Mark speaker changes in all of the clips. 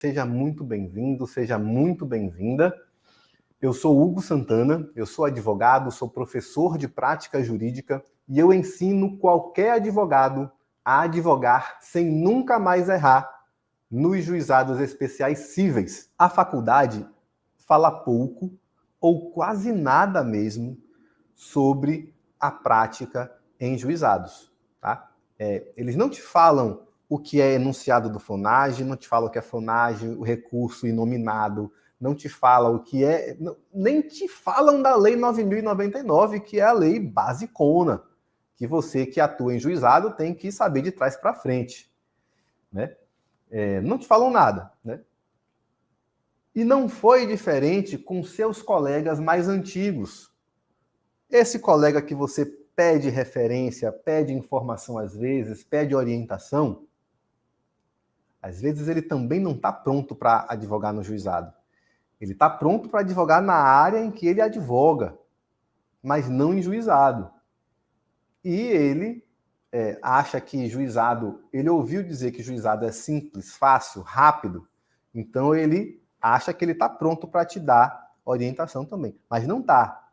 Speaker 1: Seja muito bem-vindo, seja muito bem-vinda. Eu sou Hugo Santana, eu sou advogado, sou professor de prática jurídica e eu ensino qualquer advogado a advogar sem nunca mais errar nos juizados especiais cíveis. A faculdade fala pouco ou quase nada mesmo sobre a prática em juizados, tá? Eles não te falam o que é enunciado do FONAGE, não te falam o que é FONAGE, o recurso inominado, não te falam o que é... nem te falam da Lei 9.099, que é a lei basicona, que você que atua em juizado tem que saber de trás para frente, né? Não te falam nada, né? E não foi diferente com seus colegas mais antigos. Esse colega que você pede referência, pede informação às vezes, pede orientação, às vezes ele também não está pronto para advogar no juizado. Ele está pronto para advogar na área em que ele advoga, mas não em juizado. E ele acha que juizado... Ele ouviu dizer que juizado é simples, fácil, rápido, então ele acha que ele está pronto para te dar orientação também, mas não está.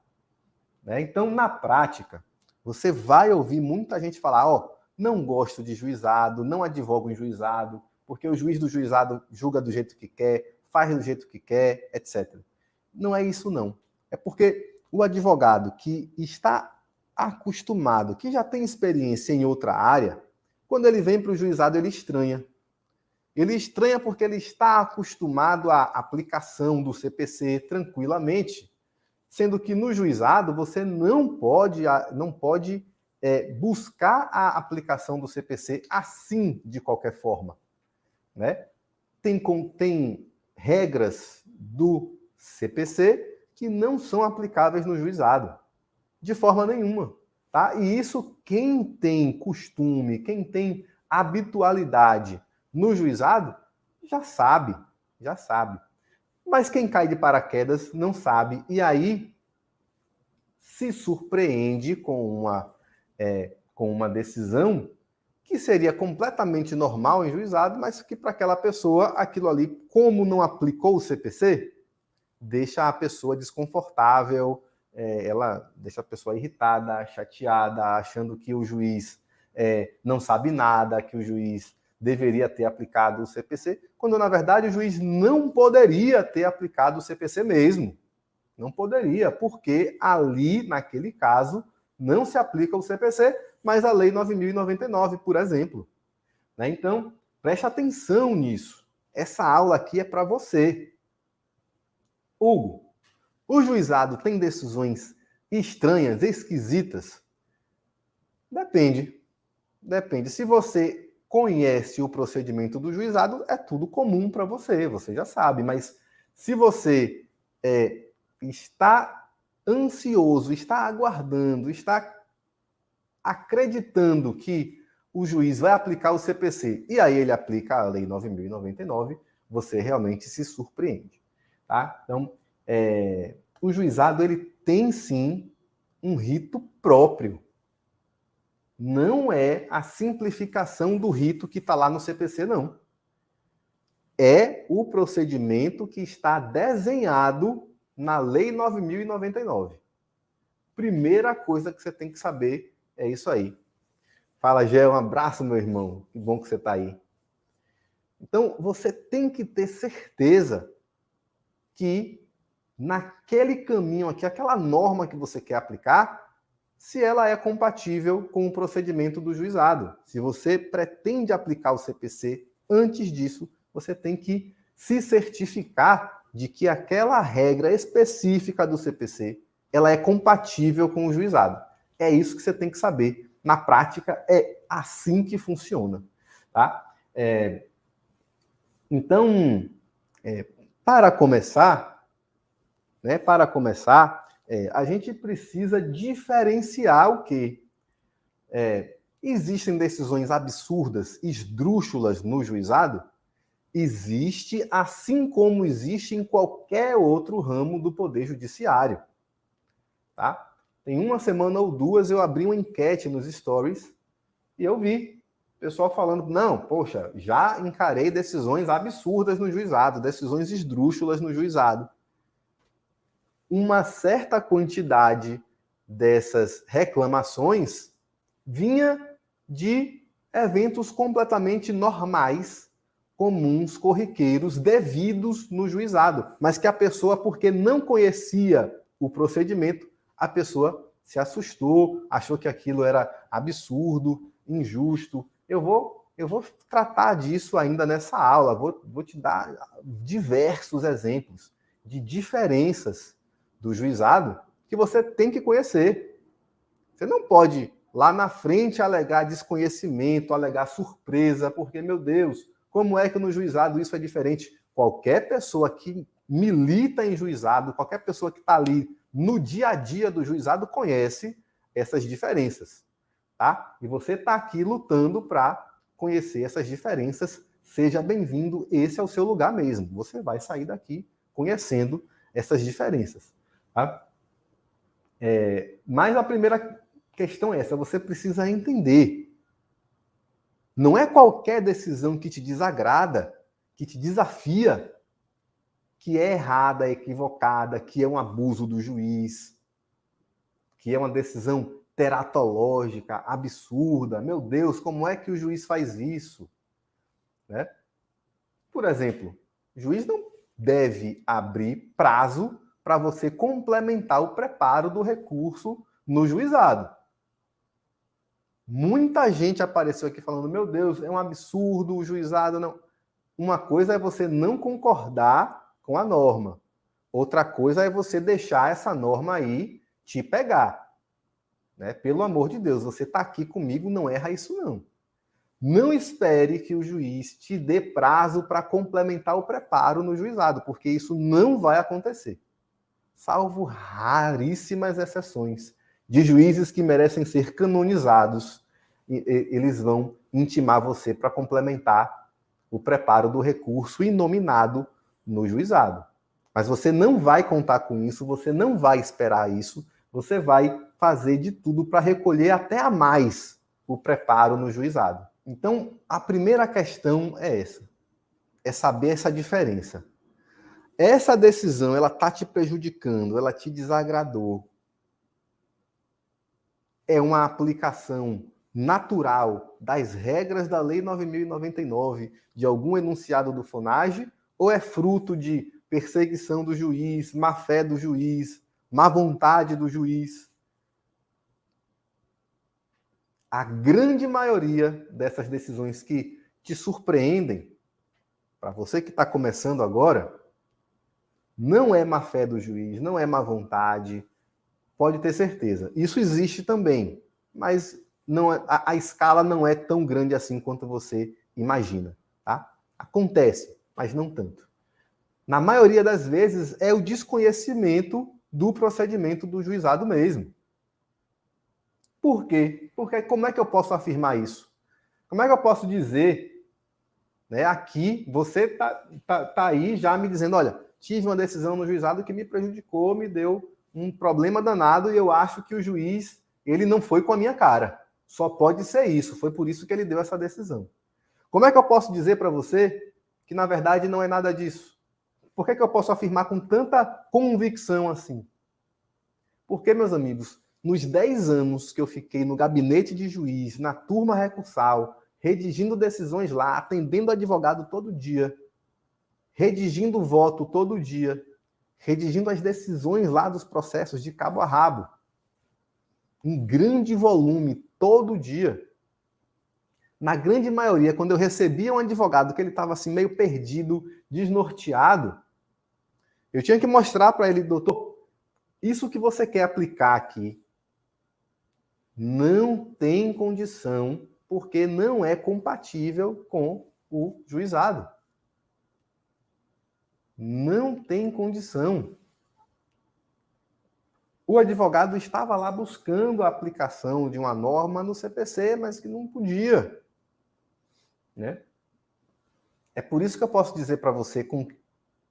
Speaker 1: Né? Então, na prática, você vai ouvir muita gente falar, não gosto de juizado, não advogo em juizado, porque o juiz do juizado julga do jeito que quer, faz do jeito que quer, etc. Não é isso, não. É porque o advogado que está acostumado, que já tem experiência em outra área, quando ele vem para o juizado, ele estranha. Ele estranha porque ele está acostumado à aplicação do CPC tranquilamente, sendo que no juizado você não pode buscar a aplicação do CPC assim, de qualquer forma. Né? Tem regras do CPC que não são aplicáveis no juizado, de forma nenhuma. Tá? E isso, quem tem costume, quem tem habitualidade no juizado, já sabe. Mas quem cai de paraquedas não sabe, e aí se surpreende com uma decisão que seria completamente normal em juizado, mas que para aquela pessoa, aquilo ali, como não aplicou o CPC, deixa a pessoa desconfortável, ela deixa a pessoa irritada, chateada, achando que o juiz não sabe nada, que o juiz deveria ter aplicado o CPC, quando, na verdade, o juiz não poderia ter aplicado o CPC mesmo. Não poderia, porque ali, naquele caso, não se aplica o CPC, mas a Lei 9.099, por exemplo. Né? Então, preste atenção nisso. Essa aula aqui é para você. Hugo, o juizado tem decisões estranhas, esquisitas? Depende. Se você conhece o procedimento do juizado, é tudo comum para você já sabe. Mas se você está ansioso, está aguardando, está acreditando que o juiz vai aplicar o CPC e aí ele aplica a Lei 9.099, você realmente se surpreende. Tá? Então, o juizado ele tem sim um rito próprio. Não é a simplificação do rito que está lá no CPC, não. É o procedimento que está desenhado na Lei 9.099. Primeira coisa que você tem que saber é isso aí. Fala, Gé, um abraço, meu irmão. Que bom que você está aí. Então, você tem que ter certeza que naquele caminho aqui, aquela norma que você quer aplicar, se ela é compatível com o procedimento do juizado. Se você pretende aplicar o CPC, antes disso, você tem que se certificar de que aquela regra específica do CPC ela é compatível com o juizado. É isso que você tem que saber. Na prática, é assim que funciona. Tá? Então, para começar, a gente precisa diferenciar o quê? Existem decisões absurdas, esdrúxulas no juizado? Existe, assim como existe em qualquer outro ramo do Poder Judiciário. Tá? Tem uma semana ou duas eu abri uma enquete nos stories e eu vi Pessoal falando, não, poxa, já encarei decisões absurdas no juizado, decisões esdrúxulas no juizado. Uma certa quantidade dessas reclamações vinha de eventos completamente normais, comuns, corriqueiros, devidos no juizado, mas que a pessoa, porque não conhecia o procedimento, a pessoa se assustou, achou que aquilo era absurdo, injusto. Eu vou tratar disso ainda nessa aula, vou te dar diversos exemplos de diferenças do juizado que você tem que conhecer. Você não pode lá na frente alegar desconhecimento, alegar surpresa, porque, meu Deus, como é que no juizado isso é diferente? Qualquer pessoa que milita em juizado, qualquer pessoa que está ali no dia a dia do juizado conhece essas diferenças, tá? E você está aqui lutando para conhecer essas diferenças. Seja bem-vindo, esse é o seu lugar mesmo. Você vai sair daqui conhecendo essas diferenças, tá? Mas a primeira questão é essa, você precisa entender. Não é qualquer decisão que te desagrada, que te desafia, que é errada, equivocada, que é um abuso do juiz, que é uma decisão teratológica, absurda. Meu Deus, como é que o juiz faz isso? Né? Por exemplo, o juiz não deve abrir prazo para você complementar o preparo do recurso no juizado. Muita gente apareceu aqui falando, meu Deus, é um absurdo, o juizado não... Uma coisa é você não concordar com a norma. Outra coisa é você deixar essa norma aí te pegar. Né? Pelo amor de Deus, você está aqui comigo, não erra isso não. Não espere que o juiz te dê prazo para complementar o preparo no juizado, porque isso não vai acontecer. Salvo raríssimas exceções de juízes que merecem ser canonizados, eles vão intimar você para complementar o preparo do recurso inominado no juizado. Mas você não vai contar com isso, você não vai esperar isso, você vai fazer de tudo para recolher até a mais o preparo no juizado. Então, a primeira questão é essa, é saber essa diferença. Essa decisão, ela está te prejudicando, ela te desagradou. É uma aplicação natural das regras da Lei 9.099, de algum enunciado do FONAGE, ou é fruto de perseguição do juiz, má-fé do juiz, má vontade do juiz? A grande maioria dessas decisões que te surpreendem, para você que está começando agora, não é má-fé do juiz, não é má vontade, pode ter certeza. Isso existe também, mas não é, a escala não é tão grande assim quanto você imagina, tá? Acontece, mas não tanto. Na maioria das vezes é o desconhecimento do procedimento do juizado mesmo. Por quê? Porque como é que eu posso afirmar isso? Como é que eu posso dizer, né, aqui, você tá aí já me dizendo, olha, tive uma decisão no juizado que me prejudicou, me deu um problema danado e eu acho que o juiz, ele não foi com a minha cara. Só pode ser isso, foi por isso que ele deu essa decisão. Como é que eu posso dizer para você que, na verdade, não é nada disso? Por que eu posso afirmar com tanta convicção assim? Porque, meus amigos, nos 10 anos que eu fiquei no gabinete de juiz, na turma recursal, redigindo decisões lá, atendendo advogado todo dia, redigindo voto todo dia, redigindo as decisões lá dos processos de cabo a rabo. Um grande volume, todo dia. Na grande maioria, quando eu recebia um advogado que ele estava assim meio perdido, desnorteado, eu tinha que mostrar para ele, doutor, isso que você quer aplicar aqui não tem condição, porque não é compatível com o juizado. Não tem condição. O advogado estava lá buscando a aplicação de uma norma no CPC, mas que não podia. Né? É por isso que eu posso dizer para você com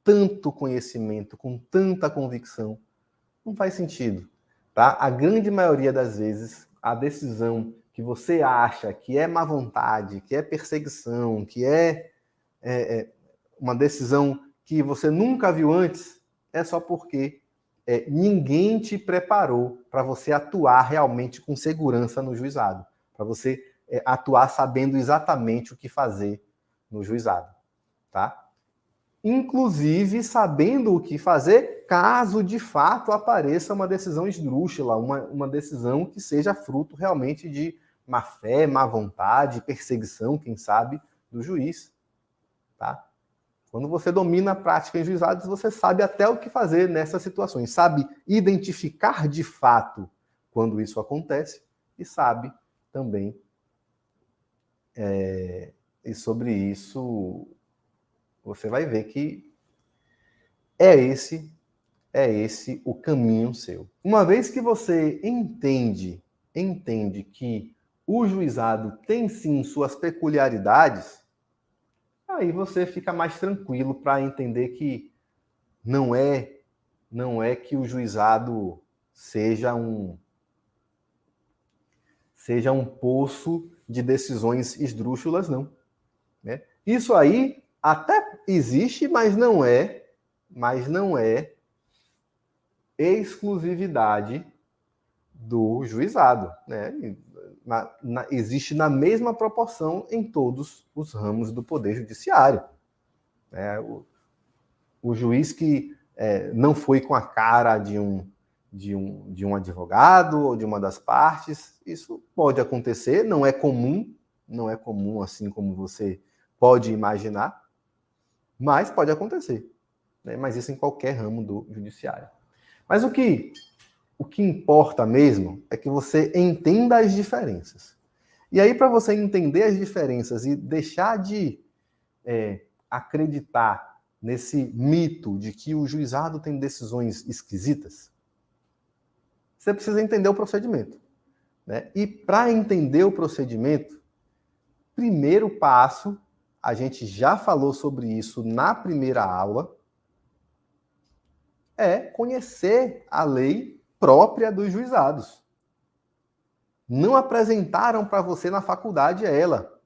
Speaker 1: tanto conhecimento, com tanta convicção, não faz sentido. Tá? A grande maioria das vezes, a decisão que você acha que é má vontade, que é perseguição, que é uma decisão que você nunca viu antes, é só porque ninguém te preparou para você atuar realmente com segurança no juizado, para você atuar sabendo exatamente o que fazer no juizado, tá? Inclusive sabendo o que fazer caso de fato apareça uma decisão esdrúxula, uma decisão que seja fruto realmente de má fé, má vontade, perseguição, quem sabe, do juiz, tá? Quando você domina a prática em juizados, você sabe até o que fazer nessas situações, sabe identificar de fato quando isso acontece e sabe também e sobre isso você vai ver que é esse o caminho seu. Uma vez que você entende que o juizado tem sim suas peculiaridades, aí você fica mais tranquilo para entender que não é que o juizado seja um poço de decisões esdrúxulas, não. Né? Isso aí até existe, mas não é exclusividade do juizado. Né? Existe na mesma proporção em todos os ramos do Poder Judiciário. Né? O juiz que não foi com a cara de um advogado ou de uma das partes, isso pode acontecer, não é comum assim como você pode imaginar, mas pode acontecer. Né? Mas isso em qualquer ramo do judiciário. Mas o que importa mesmo é que você entenda as diferenças. E aí, para você entender as diferenças e deixar de acreditar nesse mito de que o juizado tem decisões esquisitas, você precisa entender o procedimento. Né? E para entender o procedimento, primeiro passo, a gente já falou sobre isso na primeira aula, é conhecer a lei própria dos juizados. Não apresentaram para você na faculdade ela.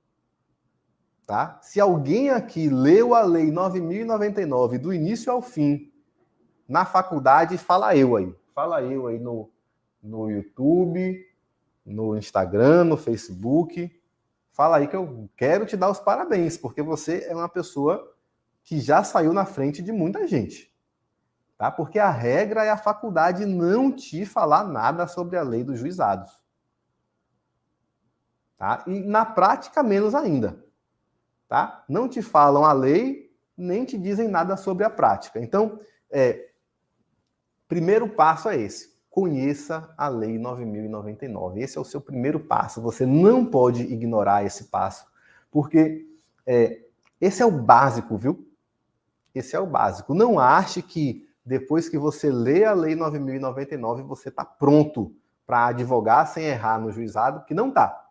Speaker 1: Tá? Se alguém aqui leu a lei 9.099 do início ao fim na faculdade, fala eu aí. Fala eu aí no YouTube, no Instagram, no Facebook. Fala aí que eu quero te dar os parabéns, porque você é uma pessoa que já saiu na frente de muita gente. Tá? Porque a regra é a faculdade não te falar nada sobre a lei dos juizados. Tá? E na prática, menos ainda. Tá? Não te falam a lei, nem te dizem nada sobre a prática. Então, primeiro passo é esse. Conheça a Lei 9.099. Esse é o seu primeiro passo. Você não pode ignorar esse passo, porque esse é o básico, viu? Esse é o básico. Não ache que depois que você lê a Lei 9.099, você está pronto para advogar sem errar no juizado, que não está.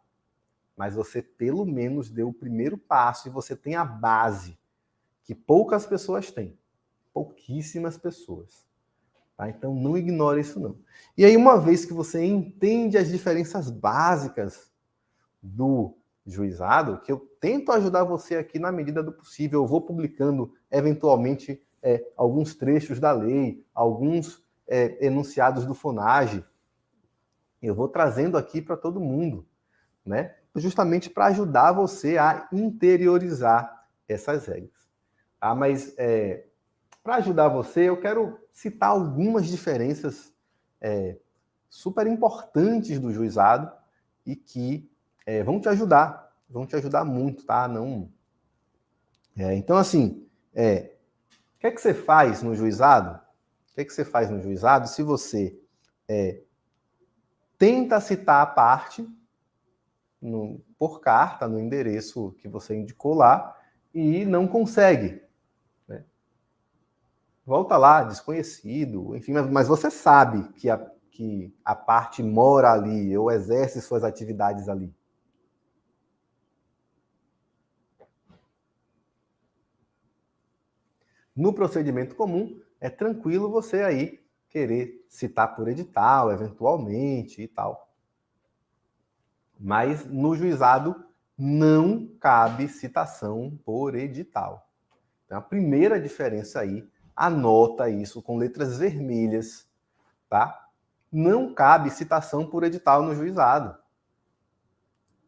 Speaker 1: Mas você pelo menos deu o primeiro passo e você tem a base, que poucas pessoas têm. Pouquíssimas pessoas. Tá? Então não ignore isso não. E aí, uma vez que você entende as diferenças básicas do juizado, que eu tento ajudar você aqui na medida do possível, eu vou publicando eventualmente alguns trechos da lei, alguns enunciados do FONAGE, eu vou trazendo aqui para todo mundo, né? Justamente para ajudar você a interiorizar essas regras. Ah, mas para ajudar você, eu quero citar algumas diferenças super importantes do juizado e que vão te ajudar muito, tá? Não. Então, assim, o que é que você faz no juizado? O que é que você faz no juizado se você tenta citar a parte por carta, no endereço que você indicou lá, e não consegue? Né? Volta lá, desconhecido, enfim, mas você sabe que a parte mora ali, ou exerce suas atividades ali. No procedimento comum, é tranquilo você aí querer citar por edital, eventualmente e tal. Mas no juizado não cabe citação por edital. Então, a primeira diferença aí, anota isso com letras vermelhas, tá? Não cabe citação por edital no juizado.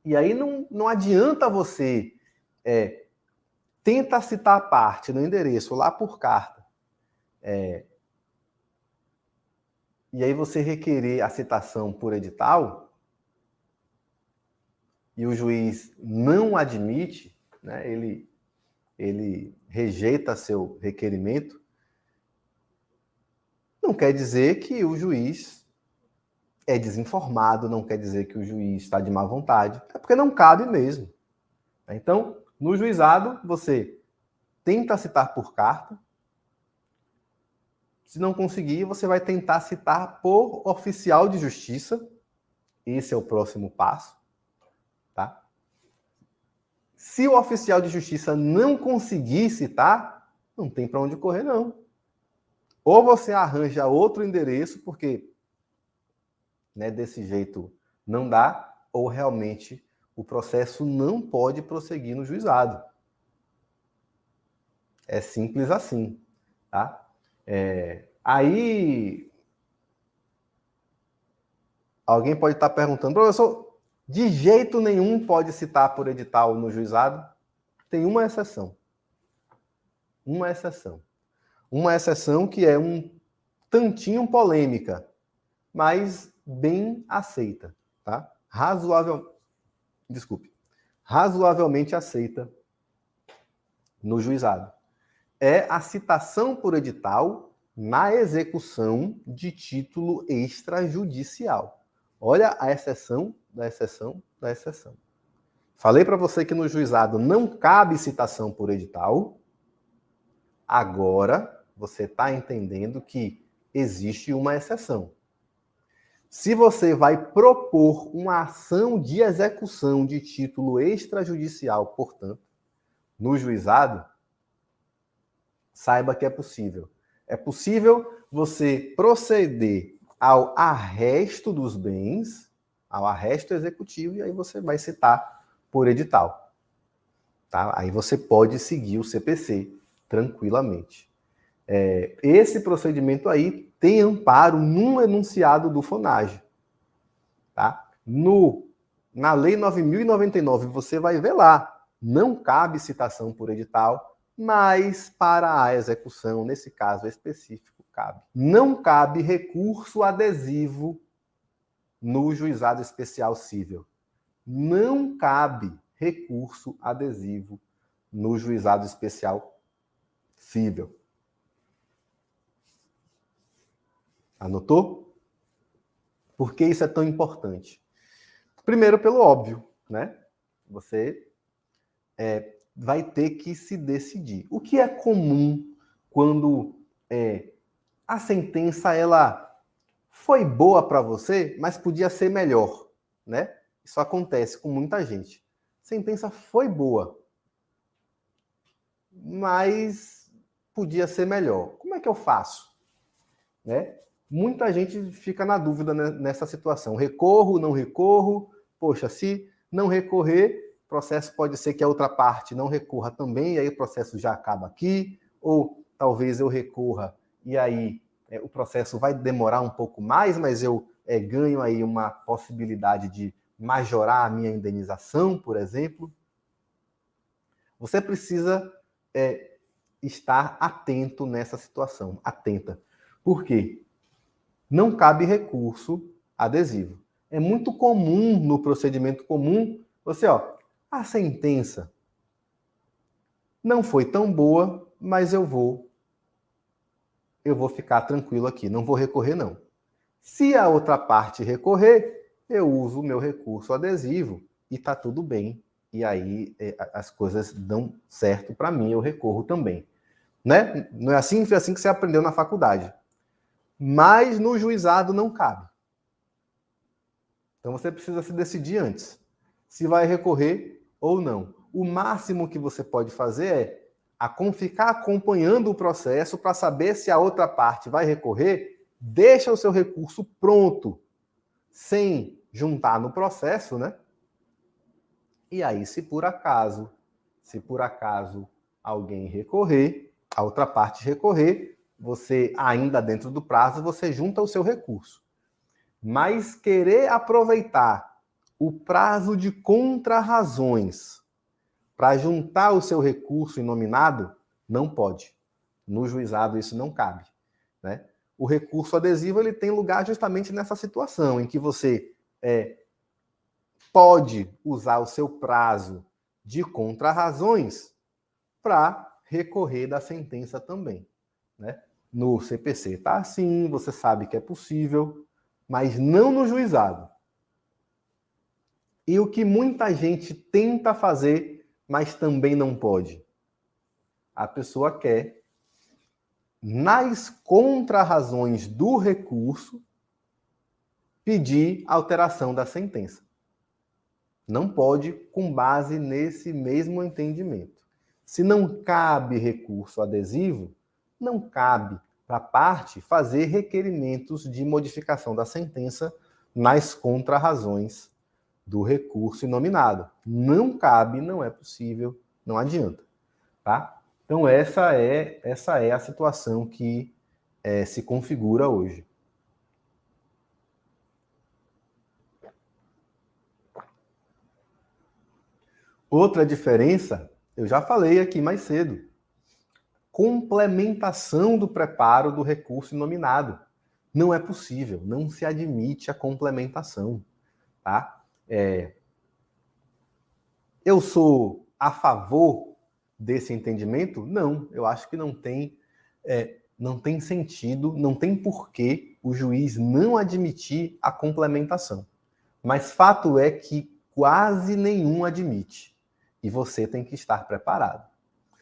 Speaker 1: E aí não adianta você tenta citar a parte no endereço lá por carta, e aí você requerer a citação por edital e o juiz não admite, né, ele rejeita seu requerimento, não quer dizer que o juiz é desinformado, não quer dizer que o juiz está de má vontade, é porque não cabe mesmo. Então, no juizado, você tenta citar por carta. Se não conseguir, você vai tentar citar por oficial de justiça. Esse é o próximo passo, tá? Se o oficial de justiça não conseguir citar, não tem para onde correr, não. Ou você arranja outro endereço, porque desse jeito não dá, ou realmente o processo não pode prosseguir no juizado. É simples assim, tá? Aí alguém pode estar perguntando, professor, de jeito nenhum pode citar por edital no juizado? Tem uma exceção. Uma exceção. Uma exceção que é um tantinho polêmica, mas bem aceita, tá? Razoavelmente aceita no juizado. É a citação por edital na execução de título extrajudicial. Olha a exceção da exceção da exceção. Falei para você que no juizado não cabe citação por edital. Agora você está entendendo que existe uma exceção. Se você vai propor uma ação de execução de título extrajudicial, portanto, no juizado, saiba que é possível. É possível você proceder ao arresto dos bens, ao arresto executivo, e aí você vai citar por edital. Tá? Aí você pode seguir o CPC tranquilamente. Esse procedimento aí tem amparo num enunciado do FONAGE. Tá? Na Lei 9.099, você vai ver lá, não cabe citação por edital, mas para a execução, nesse caso específico, cabe. Não cabe recurso adesivo no juizado especial cível. Não cabe recurso adesivo no juizado especial cível. Anotou? Por que isso é tão importante? Primeiro, pelo óbvio, né? Você vai ter que se decidir. O que é comum quando a sentença ela foi boa para você, mas podia ser melhor, né? Isso acontece com muita gente. A sentença foi boa, mas podia ser melhor. Como é que eu faço? Né? Muita gente fica na dúvida nessa situação. Recorro, não recorro? Poxa, se não recorrer, o processo pode ser que a outra parte não recorra também, e aí o processo já acaba aqui, ou talvez eu recorra e aí o processo vai demorar um pouco mais, mas eu ganho aí uma possibilidade de majorar a minha indenização, por exemplo. Você precisa estar atento nessa situação, atenta. Por quê? Não cabe recurso adesivo. É muito comum no procedimento comum, a sentença não foi tão boa, mas eu vou ficar tranquilo aqui, não vou recorrer não. Se a outra parte recorrer, eu uso o meu recurso adesivo e tá tudo bem. E aí as coisas dão certo para mim, eu recorro também. Né? Não é assim? Foi assim que você aprendeu na faculdade. Mas no juizado não cabe. Então você precisa se decidir antes, se vai recorrer ou não. O máximo que você pode fazer é ficar acompanhando o processo para saber se a outra parte vai recorrer, deixa o seu recurso pronto, sem juntar no processo, né? E aí, se por acaso alguém recorrer, a outra parte recorrer, você, ainda dentro do prazo, você junta o seu recurso. Mas querer aproveitar o prazo de contrarrazões para juntar o seu recurso inominado, não pode. No juizado isso não cabe, né? O recurso adesivo ele tem lugar justamente nessa situação, em que você pode usar o seu prazo de contrarrazões para recorrer da sentença também, né? No CPC está assim, você sabe que é possível, mas não no juizado. E o que muita gente tenta fazer, mas também não pode. A pessoa quer, nas contrarrazões do recurso, pedir alteração da sentença. Não pode com base nesse mesmo entendimento. Se não cabe recurso adesivo, não cabe para a parte fazer requerimentos de modificação da sentença nas contrarrazões do recurso inominado. Não cabe, não é possível, não adianta, tá? Então essa é a situação que se configura hoje. Outra diferença, eu já falei aqui mais cedo, complementação do preparo do recurso inominado. Não é possível, não se admite a complementação, tá? Eu sou a favor desse entendimento? Não, eu acho que não tem sentido, não tem porquê o juiz não admitir a complementação. Mas fato é que quase nenhum admite. E você tem que estar preparado.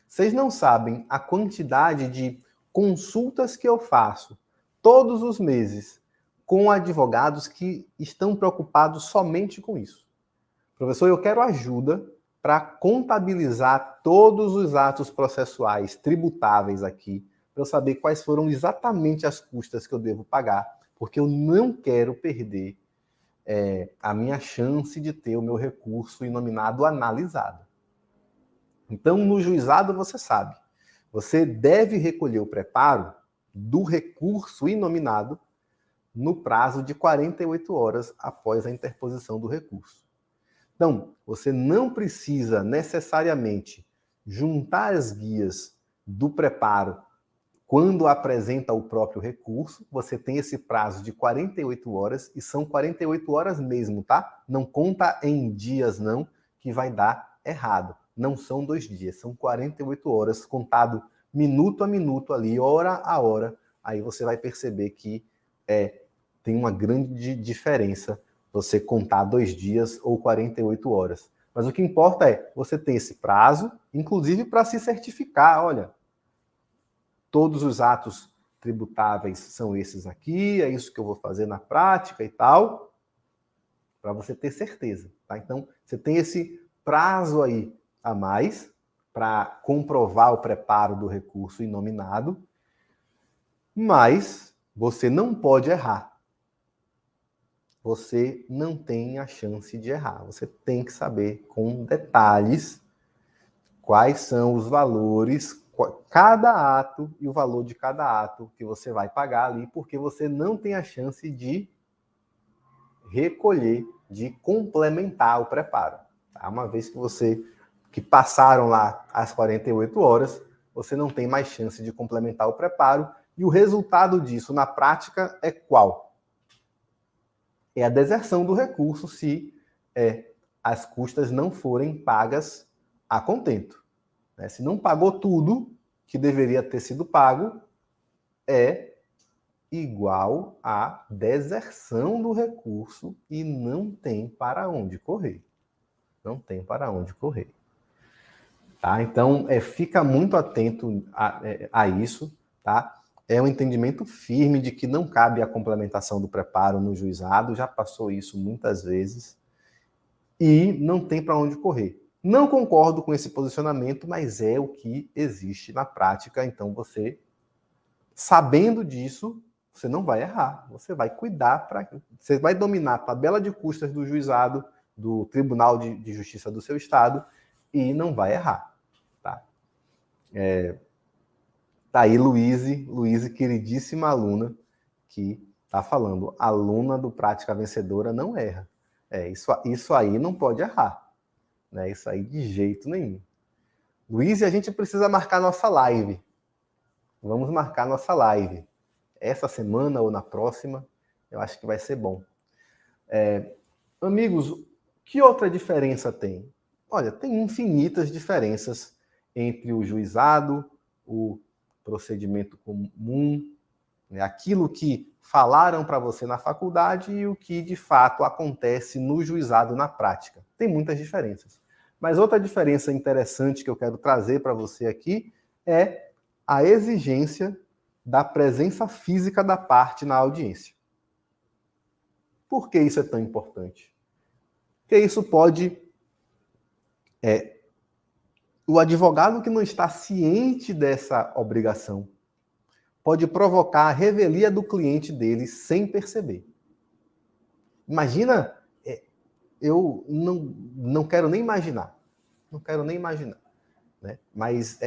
Speaker 1: Vocês não sabem a quantidade de consultas que eu faço todos os meses com advogados que estão preocupados somente com isso. Professor, eu quero ajuda para contabilizar todos os atos processuais tributáveis aqui, para eu saber quais foram exatamente as custas que eu devo pagar, porque eu não quero perder a minha chance de ter o meu recurso inominado analisado. Então, no juizado, você sabe, você deve recolher o preparo do recurso inominado no prazo de 48 horas após a interposição do recurso. Então, você não precisa necessariamente juntar as guias do preparo quando apresenta o próprio recurso. Você tem esse prazo de 48 horas e são 48 horas mesmo, tá? Não conta em dias não, que vai dar errado. Não são 2 dias, são 48 horas, contado minuto a minuto ali, hora a hora. Aí você vai perceber que tem uma grande diferença você contar 2 dias ou 48 horas. Mas o que importa é você ter esse prazo, inclusive para se certificar, olha, todos os atos tributáveis são esses aqui, é isso que eu vou fazer na prática e tal, para você ter certeza, tá? Então, você tem esse prazo aí a mais para comprovar o preparo do recurso inominado, mas você não pode errar. Você não tem a chance de errar. Você tem que saber com detalhes quais são os valores, cada ato e o valor de cada ato que você vai pagar ali, porque você não tem a chance de recolher, de complementar o preparo. Tá? Uma vez que passaram lá as 48 horas, você não tem mais chance de complementar o preparo, e o resultado disso na prática é qual? É a deserção do recurso se as custas não forem pagas a contento. Né? Se não pagou tudo que deveria ter sido pago, é igual a deserção do recurso e não tem para onde correr. Não tem para onde correr. Tá? Então, fica muito atento a isso, tá? É um entendimento firme de que não cabe a complementação do preparo no juizado, já passou isso muitas vezes, e não tem para onde correr. Não concordo com esse posicionamento, mas é o que existe na prática, então você, sabendo disso, você não vai errar, você vai cuidar, você vai dominar a tabela de custas do juizado, do Tribunal de Justiça do seu estado e não vai errar. Tá, tá aí Luíse, queridíssima aluna, que está falando, aluna do Prática Vencedora não erra. Isso aí não pode errar. Né? Isso aí de jeito nenhum. Luíse, a gente precisa marcar nossa live. Vamos marcar nossa live. Essa semana ou na próxima, eu acho que vai ser bom. Amigos, que outra diferença tem? Olha, tem infinitas diferenças entre o juizado, o procedimento comum, né, aquilo que falaram para você na faculdade e o que de fato acontece no juizado na prática. Tem muitas diferenças. Mas outra diferença interessante que eu quero trazer para você aqui é a exigência da presença física da parte na audiência. Por que isso é tão importante? Porque isso pode... o advogado que não está ciente dessa obrigação pode provocar a revelia do cliente dele sem perceber. Imagina, eu não quero nem imaginar. Não quero nem imaginar. Né? Mas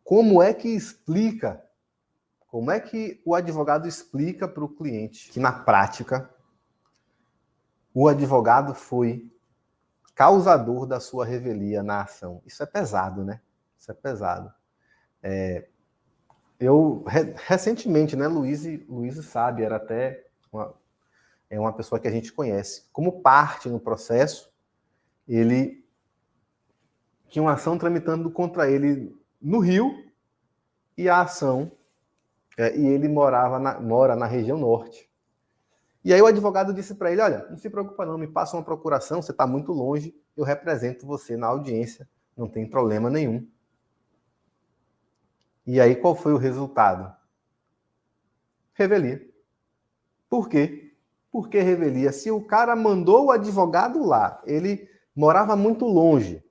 Speaker 1: como é que explica, como é que o advogado explica para o cliente que na prática o advogado foi causador da sua revelia na ação? Isso é pesado, né? Isso é pesado. Eu, recentemente, né, Luíse sabe, era até uma pessoa que a gente conhece. Como parte no processo, ele tinha uma ação tramitando contra ele no Rio, e a ação, e ele mora na região norte. E aí o advogado disse para ele, olha, não se preocupa não, me passa uma procuração, você está muito longe, eu represento você na audiência, não tem problema nenhum. E aí qual foi o resultado? Revelia. Por quê? Por que revelia? Se o cara mandou o advogado lá, ele morava muito longe,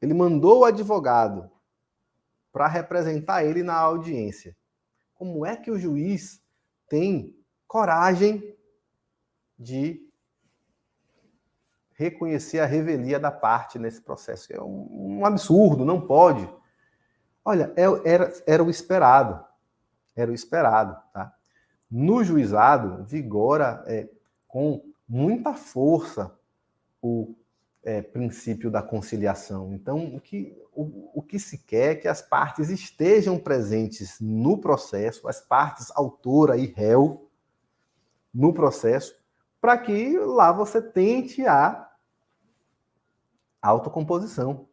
Speaker 1: ele mandou o advogado para representar ele na audiência. Como é que o juiz tem coragem de reconhecer a revelia da parte nesse processo? É um absurdo, não pode. Olha, era o esperado. Era o esperado, tá? No juizado, vigora com muita força o princípio da conciliação. Então, o que se quer é que as partes estejam presentes no processo, as partes autora e réu no processo, para que lá você tente a autocomposição.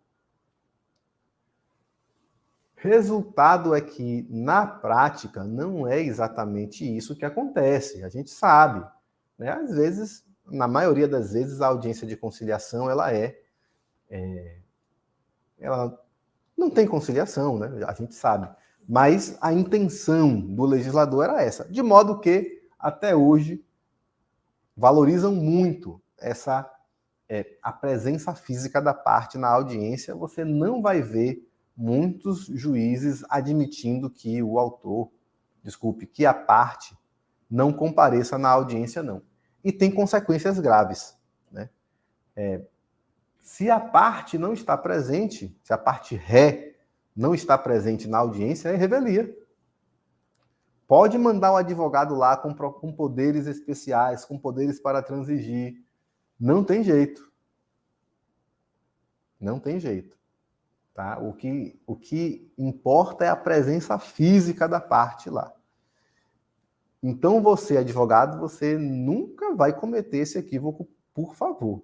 Speaker 1: Resultado é que, na prática, não é exatamente isso que acontece. A gente sabe, né? Às vezes, na maioria das vezes, a audiência de conciliação, ela não tem conciliação, né? A gente sabe. Mas a intenção do legislador era essa. De modo que, até hoje, valorizam muito a presença física da parte na audiência. Você não vai ver muitos juízes admitindo que que a parte não compareça na audiência, não. E tem consequências graves, né? Se a parte não está presente, se a parte ré não está presente na audiência, é revelia. Pode mandar um advogado lá com poderes especiais, com poderes para transigir. Não tem jeito. Não tem jeito. Tá? O que importa é a presença física da parte lá. Então, você, advogado, você nunca vai cometer esse equívoco, por favor.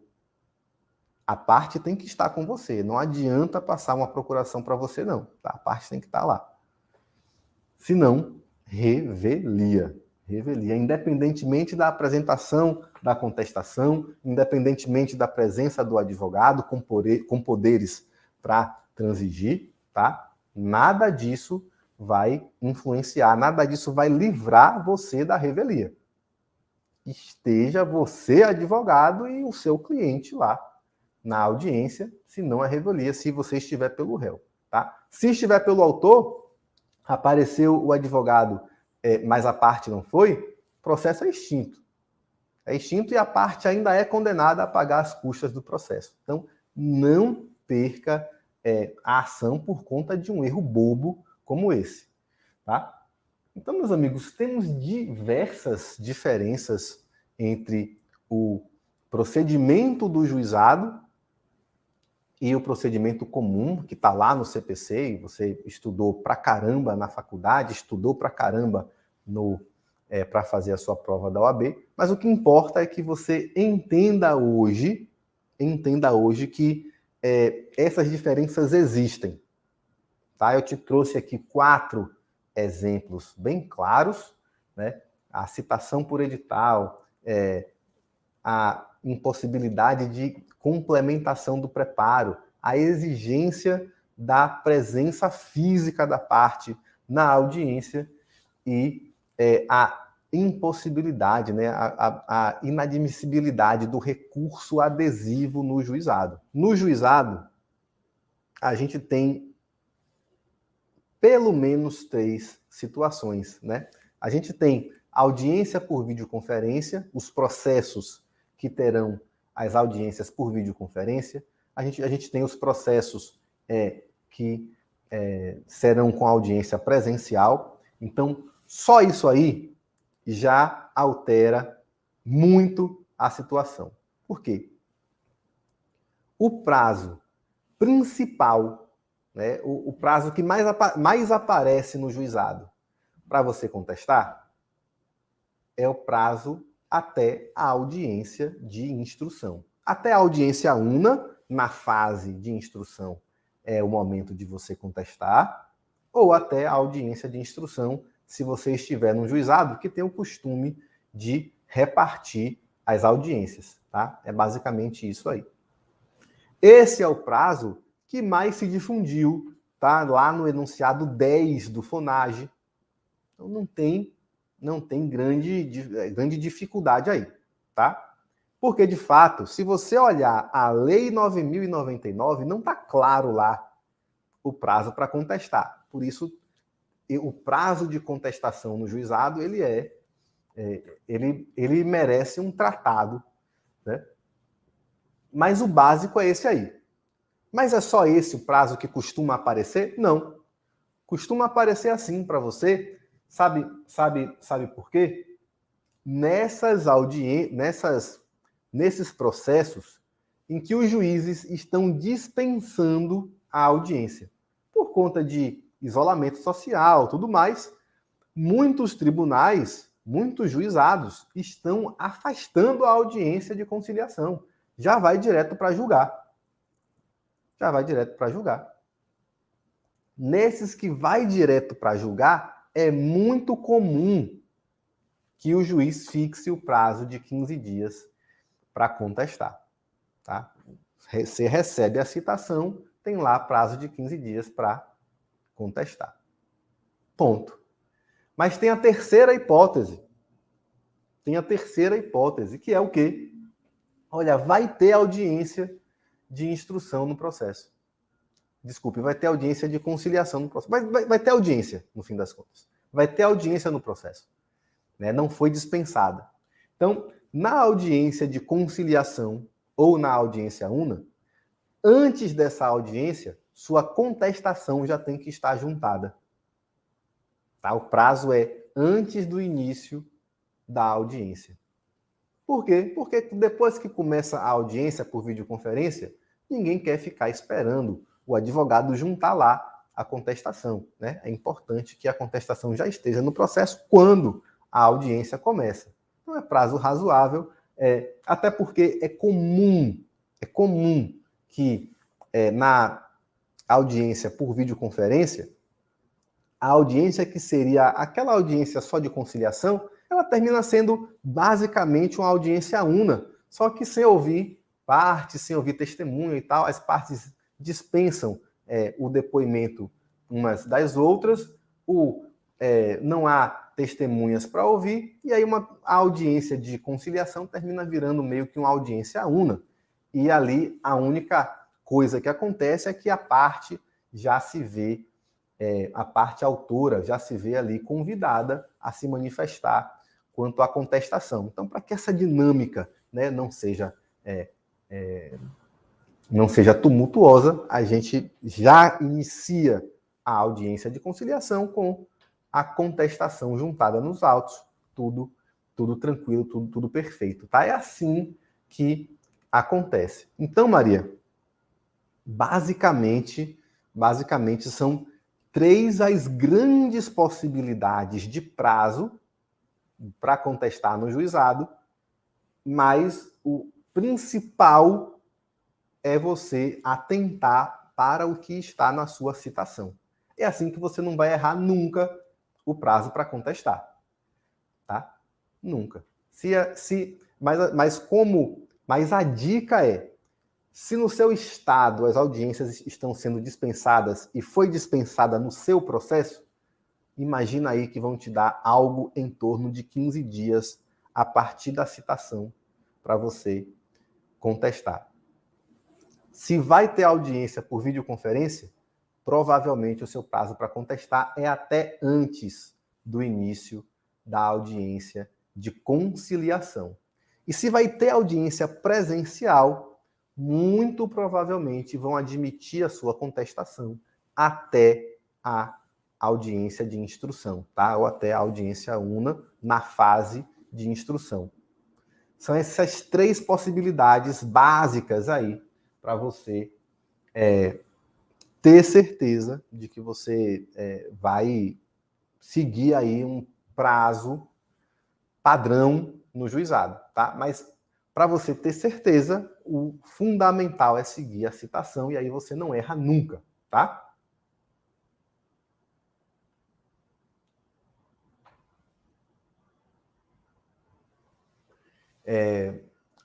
Speaker 1: A parte tem que estar com você. Não adianta passar uma procuração para você, não. Tá? A parte tem que estar lá. Se não, revelia. Revelia. Independentemente da apresentação da contestação, independentemente da presença do advogado com poderes para transigir, tá? Nada disso vai influenciar, nada disso vai livrar você da revelia. Esteja você, advogado, e o seu cliente lá na audiência, se não a revelia, se você estiver pelo réu, tá? Se estiver pelo autor, apareceu o advogado, mas a parte não foi, o processo é extinto. É extinto e a parte ainda é condenada a pagar as custas do processo. Então, não perca a ação por conta de um erro bobo como esse. Tá? Então, meus amigos, temos diversas diferenças entre o procedimento do juizado e o procedimento comum, que está lá no CPC, e você estudou pra caramba na faculdade, estudou pra caramba para fazer a sua prova da OAB, mas o que importa é que você entenda hoje que essas diferenças existem. Tá? Eu te trouxe aqui 4 exemplos bem claros, né? A citação por edital, a impossibilidade de complementação do preparo, a exigência da presença física da parte na audiência e a impossibilidade, né, a inadmissibilidade do recurso adesivo no juizado. No juizado, a gente tem pelo menos 3 situações, né? A gente tem audiência por videoconferência, os processos que terão as audiências por videoconferência. A gente tem os processos que serão com audiência presencial. Então, só isso aí já altera muito a situação. Por quê? O prazo principal, né, o prazo que mais aparece no juizado para você contestar é o prazo até a audiência de instrução. Até a audiência una, na fase de instrução, é o momento de você contestar, ou até a audiência de instrução, se você estiver num juizado que tem o costume de repartir as audiências, tá? É basicamente isso aí. Esse é o prazo que mais se difundiu, tá? Lá no enunciado 10 do FONAGE. Então não tem grande dificuldade aí, tá? Porque, de fato, se você olhar a Lei 9.099, não está claro lá o prazo para contestar. Por isso, o prazo de contestação no juizado, ele merece um tratado, né? Mas o básico é esse aí. Mas é só esse o prazo que costuma aparecer? Não. Costuma aparecer assim para você. Sabe por quê? Nesses processos em que os juízes estão dispensando a audiência. Por conta de isolamento social, tudo mais, muitos tribunais, muitos juizados estão afastando a audiência de conciliação. Já vai direto para julgar. Nesses que vai direto para julgar, é muito comum que o juiz fixe o prazo de 15 dias para contestar. Tá? Você recebe a citação, tem lá prazo de 15 dias para contestar. Ponto. Mas tem a terceira hipótese. Que é o quê? Olha, vai ter audiência de instrução no processo. Desculpe, vai ter audiência de conciliação no processo. Vai ter audiência, no fim das contas. Vai ter audiência no processo. Né? Não foi dispensada. Então, na audiência de conciliação ou na audiência una, antes dessa audiência, sua contestação já tem que estar juntada. Tá? O prazo é antes do início da audiência. Por quê? Porque depois que começa a audiência por videoconferência, ninguém quer ficar esperando o advogado juntar lá a contestação. Né? É importante que a contestação já esteja no processo quando a audiência começa. Então é prazo razoável, até porque é comum que na audiência por videoconferência, a audiência que seria aquela audiência só de conciliação, ela termina sendo basicamente uma audiência una, só que sem ouvir partes, sem ouvir testemunho e tal, as partes dispensam o depoimento umas das outras, não há testemunhas para ouvir, e aí a audiência de conciliação termina virando meio que uma audiência una. E ali a única coisa que acontece é que a parte já se vê, a parte autora já se vê ali convidada a se manifestar quanto à contestação. Então, para que essa dinâmica, né, não seja tumultuosa, a gente já inicia a audiência de conciliação com a contestação juntada nos autos, tudo tranquilo, tudo perfeito, tá? É assim que acontece. Então, Maria, basicamente são 3 as grandes possibilidades de prazo para contestar no juizado, mas o principal é você atentar para o que está na sua citação. É assim que você não vai errar nunca o prazo para contestar, tá? Nunca. Mas a dica é, se no seu estado as audiências estão sendo dispensadas e foi dispensada no seu processo, imagina aí que vão te dar algo em torno de 15 dias a partir da citação para você contestar. Se vai ter audiência por videoconferência, provavelmente o seu prazo para contestar é até antes do início da audiência de conciliação. E se vai ter audiência presencial, muito provavelmente vão admitir a sua contestação até a audiência de instrução, tá? Ou até a audiência una na fase de instrução. São essas 3 possibilidades básicas aí para você ter certeza de que você vai seguir aí um prazo padrão no juizado, tá? Mas para você ter certeza, o fundamental é seguir a citação e aí você não erra nunca, tá?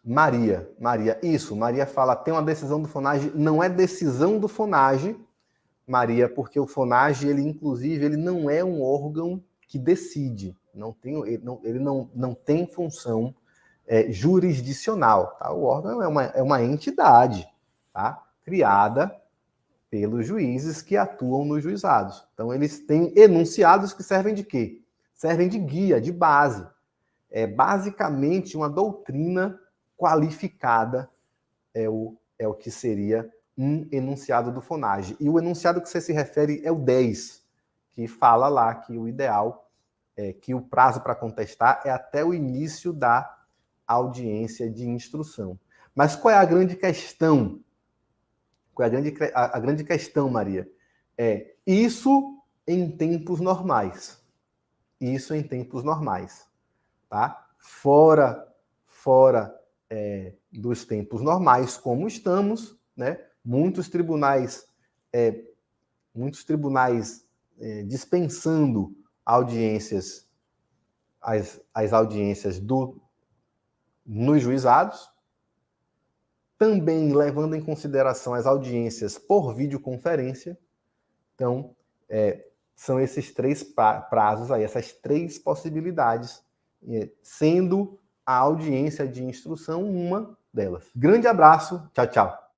Speaker 1: Maria, isso, Maria fala, tem uma decisão do FONAGE, não é decisão do FONAGE, Maria, porque o FONAGE, ele inclusive, ele não é um órgão que decide, ele não tem função jurisdicional, tá? O órgão é uma entidade, tá? Criada pelos juízes que atuam nos juizados. Então, eles têm enunciados que servem de quê? Servem de guia, de base. É basicamente uma doutrina qualificada, é o que seria um enunciado do FONAGE. E o enunciado que você se refere é o 10, que fala lá que o ideal é que o prazo para contestar é até o início da audiência de instrução. Mas qual é a grande questão? Qual é a grande questão, Maria? É isso em tempos normais. Isso em tempos normais. Tá? Fora dos tempos normais, como estamos, né? Muitos tribunais dispensando audiências, as audiências nos juizados, também levando em consideração as audiências por videoconferência. Então, são esses 3 prazos aí, essas 3 possibilidades, sendo a audiência de instrução uma delas. Grande abraço, tchau, tchau.